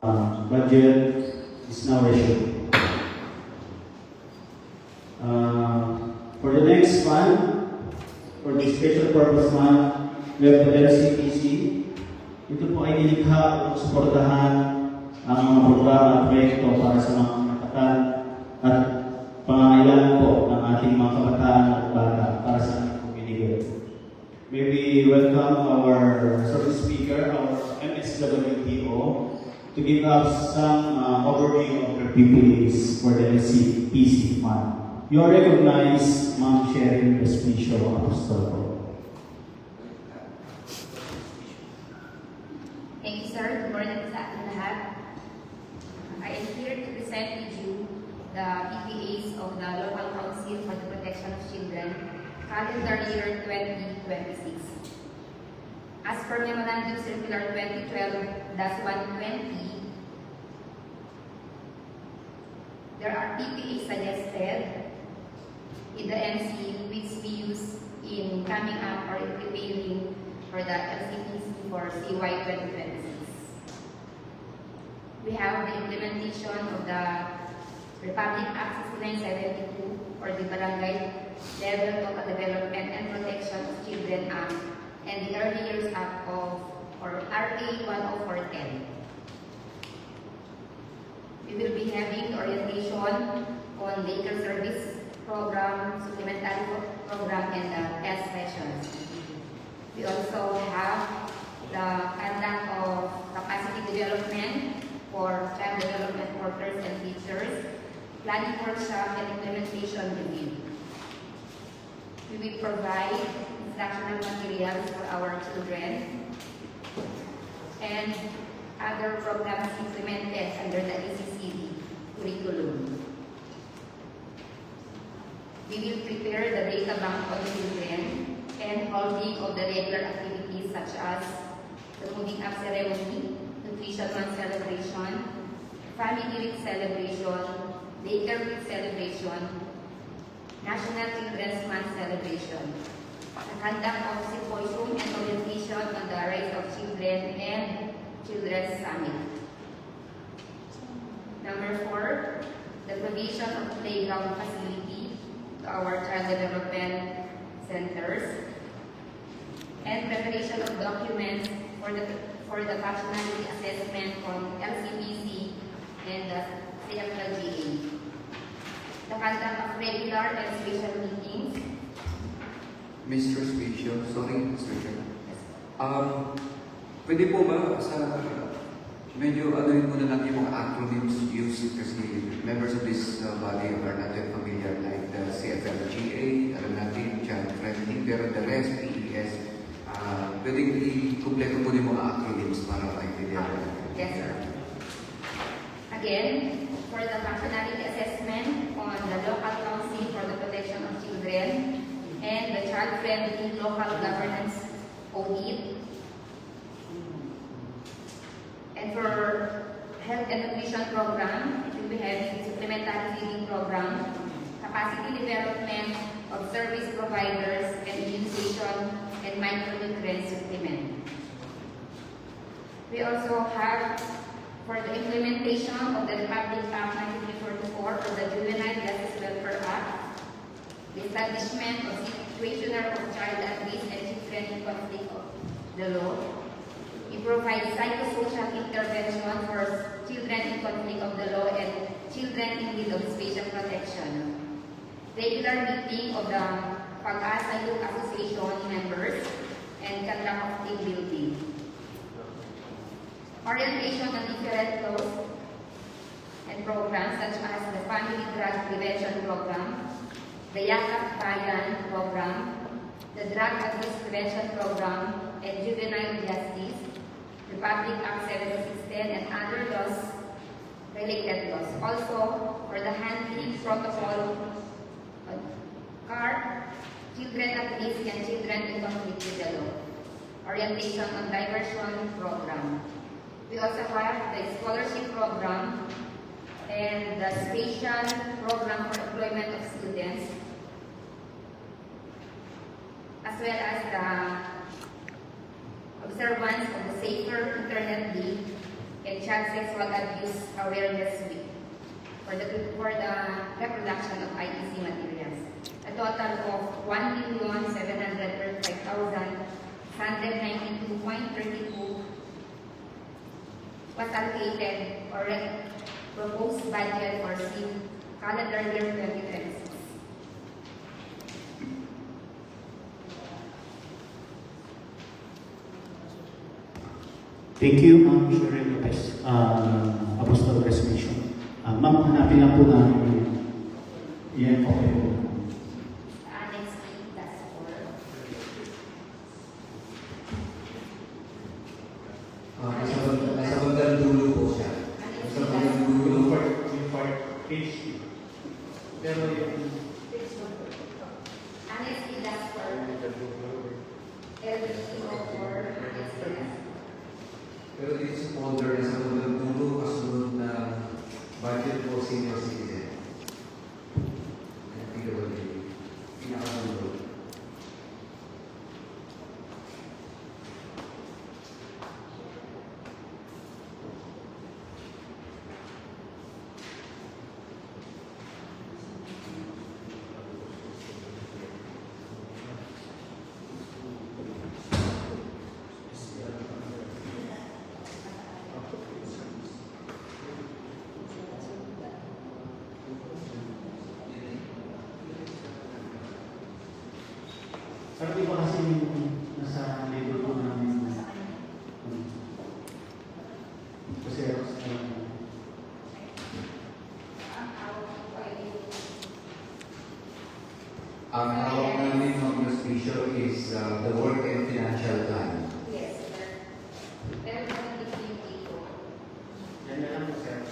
budget is now resumed. For the next fund, for the special purpose fund, we have the LCPC. Ito po ay nilikha upang suportahan ang mga programa at proyekto para sa mga kabataan at pangangailangan po ng ating mga kabataan at bata para sa ating komunidad. May we welcome our service speaker, our MSWTO, to give us some overview of their PPAs for the LCPC fund. You are recognized, Ma'am Sheryl Espicio Apostol. Thank you, sir. Good morning sa ating lahat. I am here to present to you the PPAs of the Local Council for the Protection of Children, calendar year 2026. As per Memorandum Circular 2012-120, there are PPAs suggested in the MC which we use in coming up or in preparing for the LCPC for CY 2026. We have the implementation of the Republic Act 6972 or the Barangay Level Local Development and Protection of Children Act and the Early Years Act of or RA 10410. We will be having orientation on daycare service program, supplementary program, and the test sessions. We also have the conduct of capacity development for child development workers and teachers, planning workshop, and implementation review. We will provide instructional materials for our children and other programs implemented under the ECCD curriculum. We will prepare the data bank on children and holding of the regular activities such as the moving up ceremony, nutrition month celebration, family week celebration, daycare week celebration, National Children's Month celebration, the conduct of symposium and orientation on the rights of children and Children's Summit. Number 4, the provision of playground facility to our child development centers and preparation of documents for the functionality assessment on LCPC and the CFLGA. The conduct of regular and special meetings. Mr. Speaker, sorry, Mr. Chair. Pwede po ba sa medyo anuhin muna natin yung mga acronyms used kasi members of this body are not yet familiar like the CFLGA, alam natin, child friendly, pero the rest, PES, pwedeng i-kompleto po yung mga acronyms para maintindihan natin. Yes, sir. Again, for the functionality assessment on the Local Council for the Protection of Children and the child-friendly local governance audit, and for health and nutrition program, it will be having supplementary feeding program, capacity development of service providers and immunization and micronutrient supplement. We also have for the implementation of the Republic Act 1944 or the Juvenile Justice Welfare Act, the establishment of situationer of child at risk and children in conflict of the law. We provide psychosocial intervention for children in conflict of the law and children in need of special protection. Regular meeting of the Pag-asa Youth Association members and conduct of team building. Orientation on different laws and programs such as the Family Drug Prevention Program, the Yakap Bayan Program, the Drug Abuse Prevention Program, and Juvenile Justice, Republic Act 7610, and other laws, related laws. Also, for the handling protocol, CAR, children at risk and children in conflict with the law. Orientation on diversion program. We also have the scholarship program and the special program for employment of students, as well as the observance of the Safer Internet Day and Child Sexual Abuse Awareness Week for the reproduction of ITC materials. A total of 1,735,192.32 was allocated or proposed budget for calendar year 2026. Thank you, Ma'am Cheryl Lopez. Apostol Resolution. Ma'am, hanapin lang po namin yan. Okay po. Next week, that's for Nasa bandang dulo po siya. Nasa bandang dulo. Yung part page. Pero yung honestly, that's for LBO or honestly. Pero dito sa folder, nasa bandang dulo, kasunod na budget for senior citizen. PWD. Pinakadulo. Pero di ba kasi nasa label po namin kasi Ang hawak namin ng prescription is the work and financial plan. Yes, sir. Pero kung hindi yung dito, yan na lang po, sir.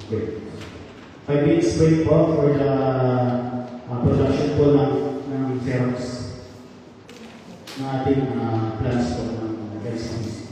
Good. 5 minutes break po for the production po ng Xerox ng ating plans po ng LCDs.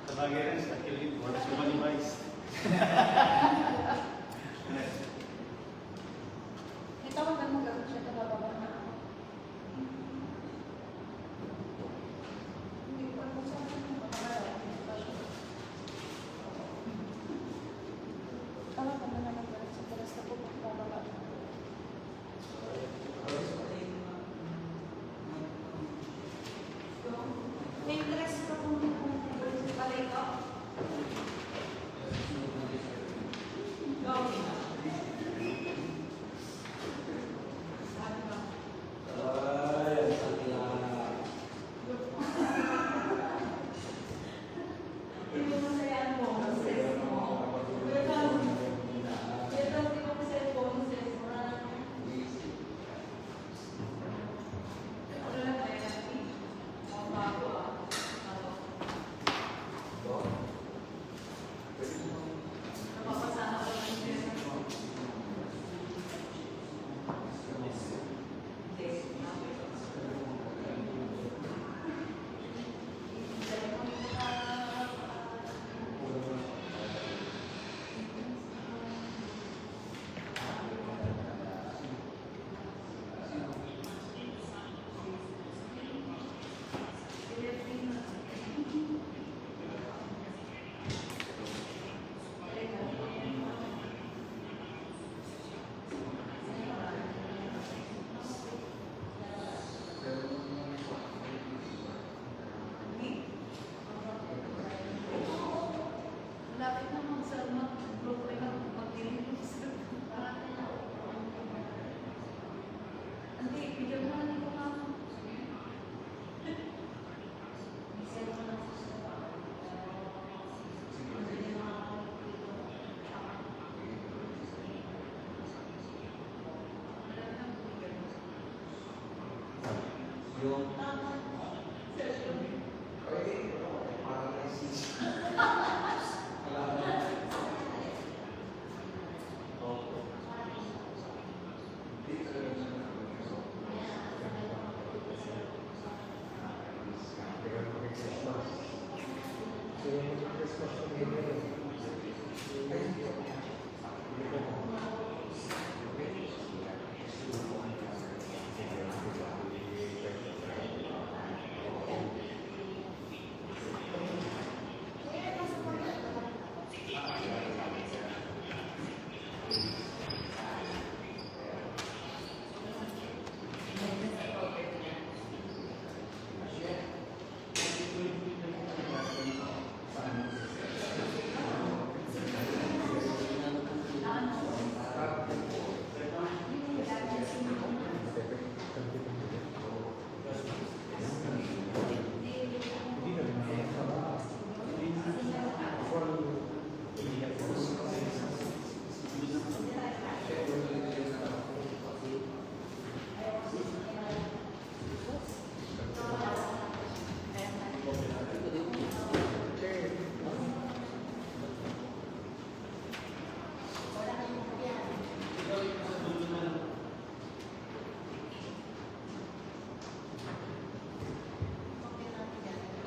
Sabagay rin, sa kilid, wala siya manibais. Ito ko ba mag-gawin siya ito bababa na ako? Hindi ko alam saan ako makakalaw. Tama ka na naman ba sa talas na po bababa na ako? May dress ka kung balik ako. Lapit naman sa mag-group ay mag-deliver sa hindi, video mo na ko nga.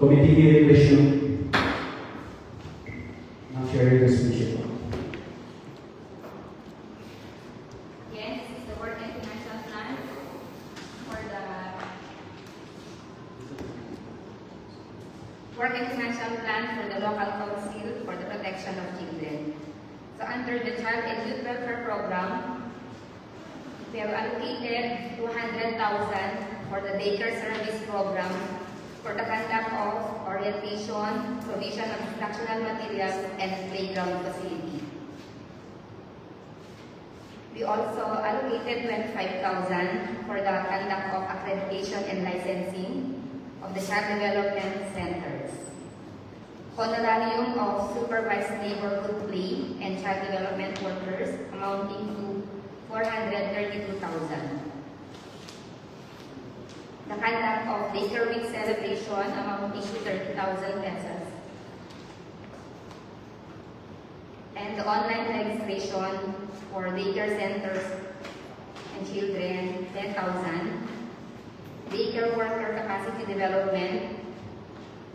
Committee hearing resume. Ang sharing resolution. Yes, this is the work and financial plan for the work and financial plan for the local council for the protection of children. So So under the Child and Youth Welfare Program, we have allocated 200,000 for the daycare service program for the conduct of orientation, provision of instructional materials, and playground facility. We also allocated 25,000 for the conduct of accreditation and licensing of the child development centers. Honorarium of supervised neighborhood play and child development workers amounting to 432,000. The conduct of daycare week celebration amounting to 30,000 pesos. And the online registration for daycare centers and children, 10,000. Daycare worker capacity development,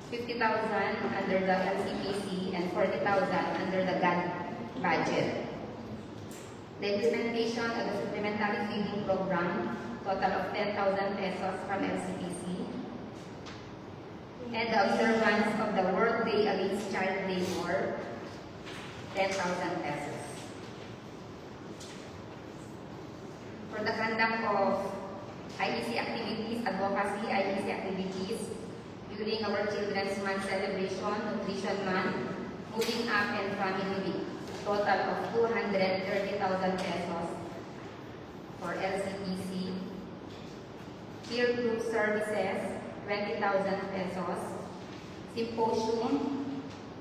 50,000 under the LCPC and 40,000 under the GAD budget. The implementation of the supplementary feeding program, total of 10,000 pesos from LCPC. And the observance of the World Day Against Child Labor, 10,000 pesos. For the conduct of IEC activities, advocacy IEC activities, during our Children's Month celebration, Nutrition Month, Moving Up and Family Week, a total of 230,000 pesos for LCPC. Field Group Services, 20,000 pesos. Symposium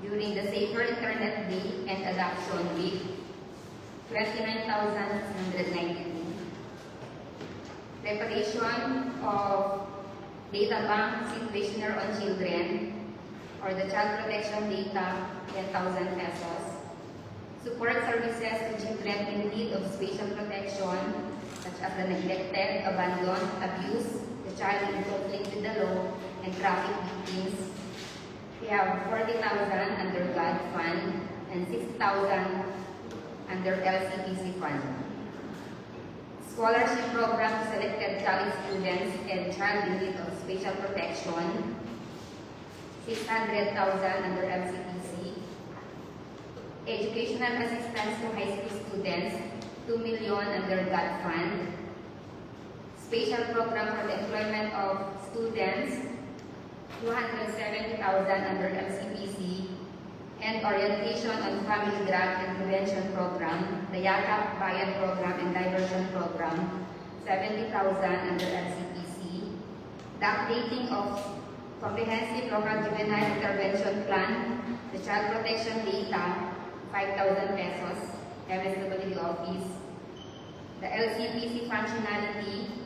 during the Safer Internet Day and Adoption Week, 29,692. Preparation of data bank situationer on children or the child protection data, 10,000 pesos. Support services to children in need of special protection, such as the neglected, abandoned, abused, the child in conflict with the law, and traffic victims. We have 40,000 under GAD Fund and 6,000 under LCPC Fund. Scholarship program to selected college students and child in need of special protection, 600,000 under LCPC. Educational assistance to high school students, 2 million under GAD Fund. Special program for the employment of students, 270,000 under LCPC. And orientation on family drug and prevention program, the Yakap Bayan program and diversion program, 70,000 under LCPC. The updating of comprehensive local juvenile intervention plan, the child protection data, 5,000 pesos, MSWD office. The LCPC functionality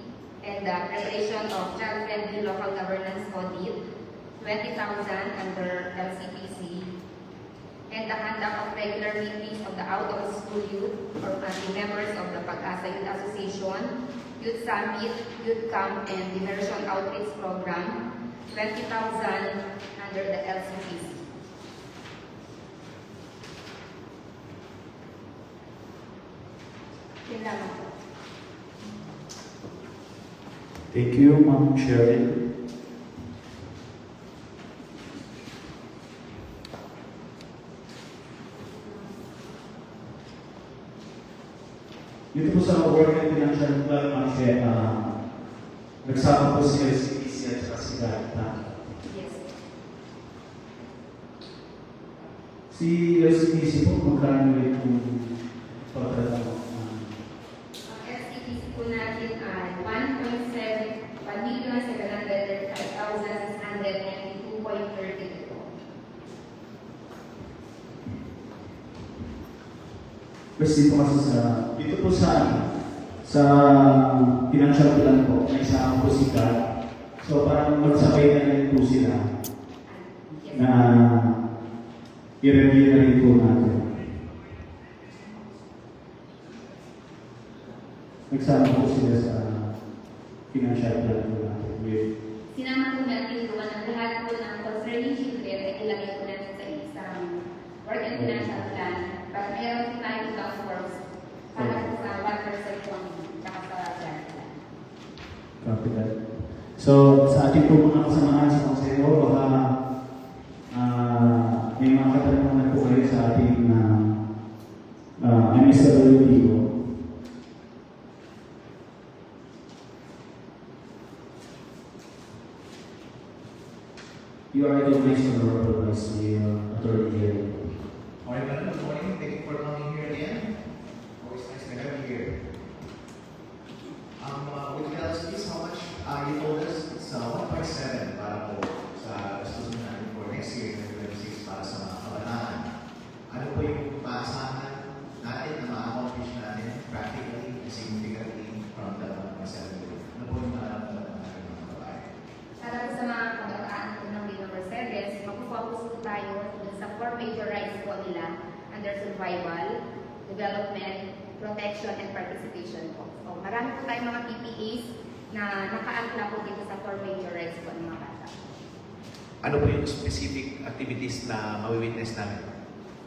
and the preparation of child-friendly local governance audit, 20,000 under LCPC. And the conduct of regular meetings of the out-of-school youth or members of the Pag-asa Youth Association, Youth Summit, Youth Camp, and Immersion Outreach Program, 20,000 under the LCPC. Yun lamang po. Thank you, Ma'am Cheryl. Dito po sa Work and Financial Plan, Ma'am Cheryl, nagsama po si LCPC at saka si GATA. Yes. Si LCPC po, magkano ulit kung pagkatapos? Ang LCPC po natin ay 1,735,692.32. Kasi dito po sa financial plan po, may isama po si GAT. So parang magsabay na rin po sila na i-review na rin po natin. Nagsama po sila sa financial plan po natin. Sinama po natin doon ang lahat po ng concerning children ay ilagay po natin sa isang work and financial plan. But meron din tayo itong forms para po sa 1% po tsaka sa grant plan. Copy that. So sa ating po mga kasamahan sa Konseho, baka may mga katanungan po kayo sa ating MSWD ko. You are recognized for the work of the Attorney General. Morning, madam. Good morning. Thank you for coming here again. Always nice to have you here. With regards to this, how much you told us it's 1.7 para po sa gastusin natin for next year, 2026, para sa mga kabataan. Ano po yung maasahan natin na ma-accomplish natin practically and significantly from the 1.7 billion? Ano po yung maasahan natin mga kabataan? Para po sa mga kabataan po ng Bill number 7, mag-focus po tayo dun sa 4 major rights po nila under survival, development, protection, and participation po. So, marami po tayong mga PPAs na naka-ankla po dito sa 4 major rights po ng mga bata. Ano po yung specific activities na mawi-witness namin?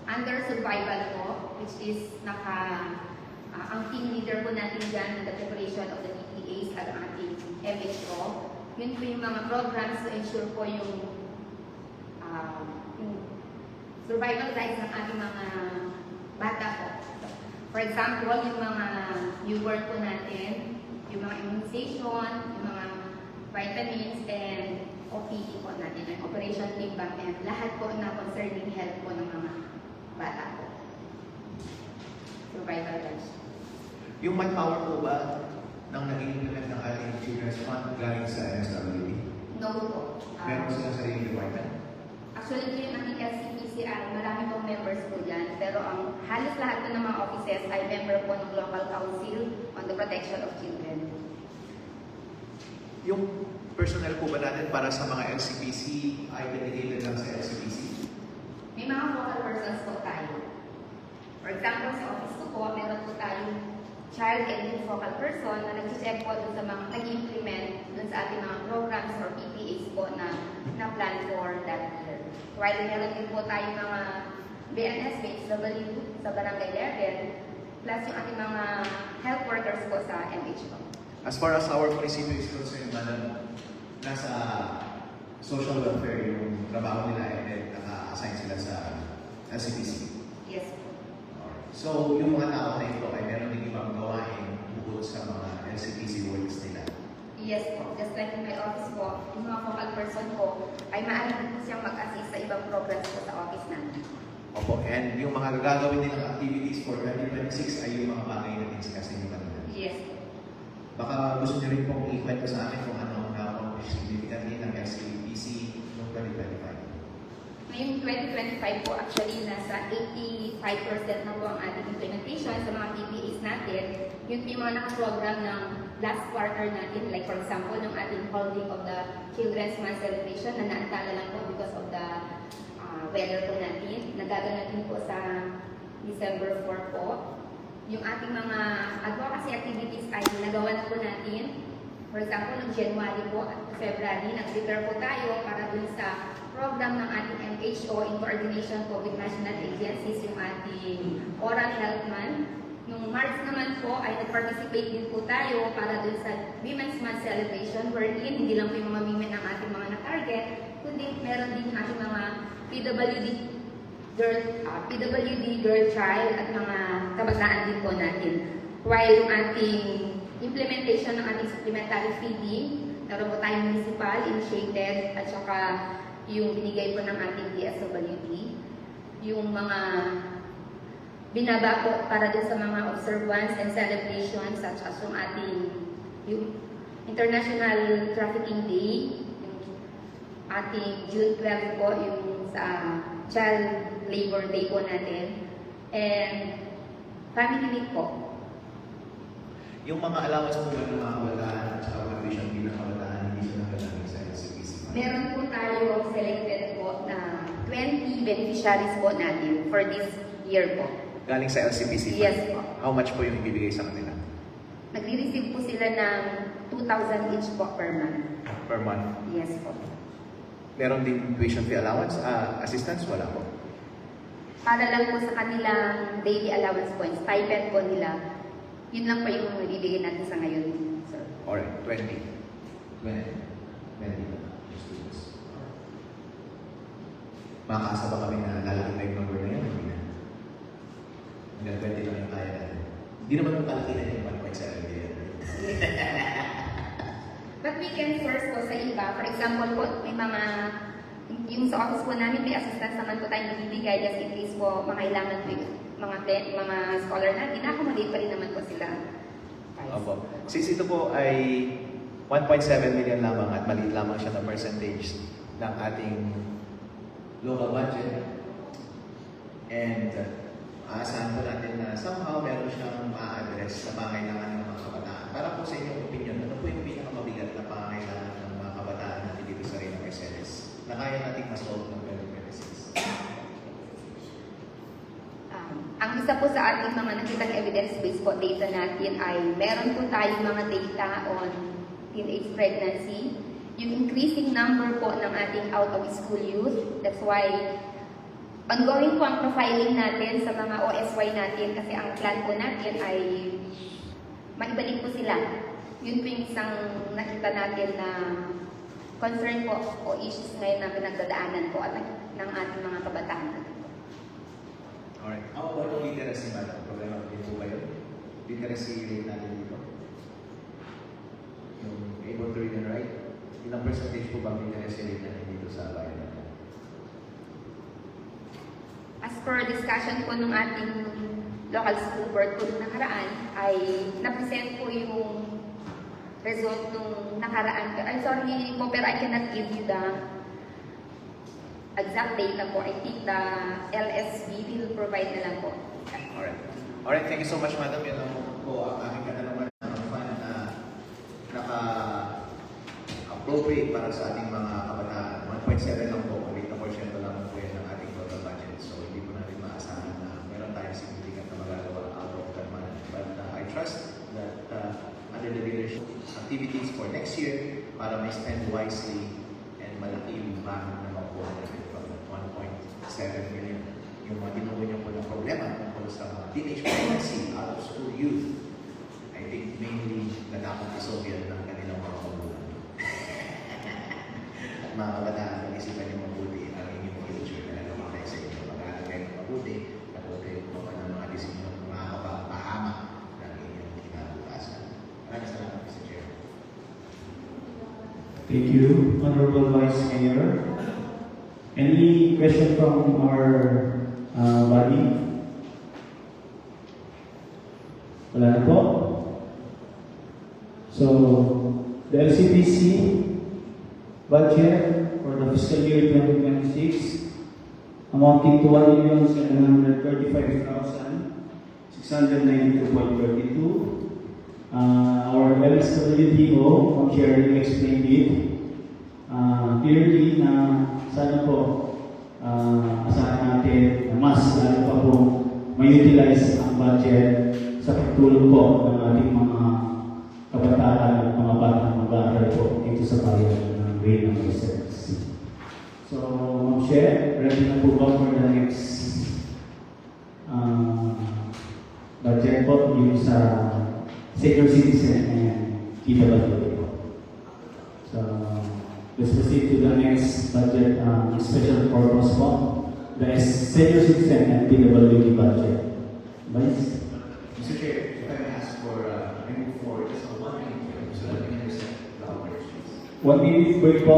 Under survival po, which is ang team leader po natin dyan in the preparation of the PPAs at ang ating MHO. Yun po yung mga programs to ensure po yung survival rights ng ating mga bata po. For example, yung mga newborn po natin, yung mga immunization, yung mga vitamins, and OPE po natin, yung Operation Big Bang, and lahat po na concerning health po ng mga bata po. Survival rights. Yung manpower po ba nang naging implement ng ating Children's Fund galing sa MSWD? No po. Meron silang sariling department? Actually, yung ating LCPCI, marami pong members po dyan, pero ang halos lahat po ng mga offices ay member po ng Local Council on the Protection of Children. Yung personnel po ba natin para sa mga LCPC ay dedicated lang sa LCPC? May mga focal persons po tayo. For example, sa office ko po, meron po tayong child and youth focal person na nag-check po dun sa mga nag-implement dun sa ating mga programs or PPAs po na plan for that year. While meron din po tayong mga BNS, BHW sa barangay level, plus yung ating mga health workers po sa MHO. As far as our municipio is concerned, madam, nasa social welfare yung trabaho nila and then naka-assign sila sa LCPC. Yes po. So, yung mga tao na ito ay meron din ibang gawain bukod sa mga LCPC works nila. Yes po. Just like in my office po, yung mga focal person ko ay maaari po siyang mag-assist sa ibang programs po sa office natin. Opo, and yung mga gagawin nilang activities for 2026 ay yung mga bagay na discuss niyo kanina. Yes po. Baka gusto niyo rin pong i-kwento sa amin kung ano ang na-accomplish significantly ng LCPC noong 2025. Ngayong 2025 po, actually, nasa 85% na po ang ating implementation sa mga PPAs natin. Yun po yung mga nakaprogram ng last quarter natin. Like for example, yung ating holding of the Children's Month celebration na naantala lang po because of the weather po natin. Nagaganapin po sa December 4 po. Yung ating mga advocacy activities ay nagawa na po natin. For example, noong January po at February, nag-prepare po tayo para dun sa program ng ating MHO in coordination po with national agencies, yung ating Oral Health Month. Noong March naman po ay nag-participate din po tayo para dun sa Women's Month celebration wherein hindi lang po yung mga women ang ating mga na-target, kundi meron din yung ating mga PWD girl child at mga kabataan din po natin. While yung ating implementation ng ating supplementary feeding, meron po tayong municipal, initiated, at saka yung binigay po ng ating DSWD, yung mga binaba po para din sa mga observance and celebrations such as yung International Trafficking Day, yung ating June 12 po, yung sa Child Labor Day po natin, and Family Week po. Yung mga allowance po ba ng mga kabataan at saka mga vision bilang kabataan, hindi siya naglalagay sa LCPC? Meron po tayo selected po na 20 beneficiaries po natin for this year po. Galing sa LCPC? Yes po. How much po yung ibibigay sa kanila? Nagre-receive po sila ng 2,000 each po per month. Per month? Yes po. Meron din tuition fee allowance, assistance? Wala po. Para lang po sa kanilang daily allowance po, stipend po nila, yun lang po yung ibigay natin sa ngayon, sir. Alright, 20. 20 students. Makakaasa ba kami na lalaki na yung number na yun? Hindi na. Hanggang 20 lang yung kaya natin. Hindi naman yung kalakihan yung 1.7 million. But we can source po sa iba. For example po, may mga, yung sa office po namin, may assistance naman po tayong nabibigay just in case po makailangan po yung mga scholar natin, na-accommodate pa rin naman po sila. Opo. Since ito po ay 1.7 million lamang at maliit lamang siya na percentage ng ating local budget. And aasahan po natin na somehow meron siyang ma-address sa pangailangan ng mga kabataan. Para po sa inyong opinion, ano po yung pinakamabigat na pangailangan ng mga kabataan natin dito sa Reyna Mercedes na kaya natin ma-solve ng 2026? Ang isa po sa ating mga nakitang evidence-based po data natin ay meron po tayong mga data on teenage pregnancy, yung increasing number po ng ating out-of-school youth. That's why ongoing po ang profiling natin sa mga OSY natin kasi ang plan po natin ay maibalik po sila. Yun po yung isang nakita natin na concern po o issues ngayon na pinagdadaanan po at ng ating mga kabataan. Alright. How about yung literacy, madam? Problema din po ba yun? Literacy rate natin dito? Yung able to read and write? Ilang percentage po ba ang literacy rate natin dito sa bayan natin? As per discussion po ng ating local school board po nung nakaraan, ay na-present po yung result nung nakaraan. I'm sorry po, pero I cannot give you the exact data po. I think the LSB will provide na lang po. Alright. Alright, thank you so much, madam. Yan lang po ang aking katanungan ng fund na naka-appropriate para sa ating mga kabataan. 1.7 lang po, 80% lang po yan ng ating total budget. So, hindi po natin maasahan na meron tayong significant na magagawa out of that money. But I trust that under the leadership activities for next year, para may spend wisely and malaki yung bahang na makuha natin from 1.7 million. Yung mga tinuloy niyo po ng problema tungkol sa mga teenage pregnancy, out of school youth, I think mainly na dapat isolve yan ng kanilang mga magulang. At mga kabataan, pag-isipan niyo mabuti ang inyong future na nagkamakay sa inyo. Mag-aaral kayo mabuti, at huwag kayo gumawa ng mga desisyon na makakapahamak ng inyong kinabukasan. Maraming salamat, Mr. Chair. Thank you, Honorable Vice Mayor. Any question from our body? Wala na po. So, the LCPC budget for the fiscal year 2026 amounting to 1,735,692.32. Our LSWDO, from Sherry, explained it clearly na sana po asahan natin na mas lalo pa po ma-utilize ang budget sa pagtulong po ng ating mga kabataan at mga batang mag-aaral po dito sa bayan ng Reyna Mercedes. So, Ma'am Chair, ready na po ba for the next budget po yung sa senior citizen and PWD po. So, let's proceed to the next budget, special purpose po. The senior citizen and PWD budget. Vice? Mr. Chair, if I may ask for, I move for just a 1 minute break so that we can understand the operations. 1 minute break po.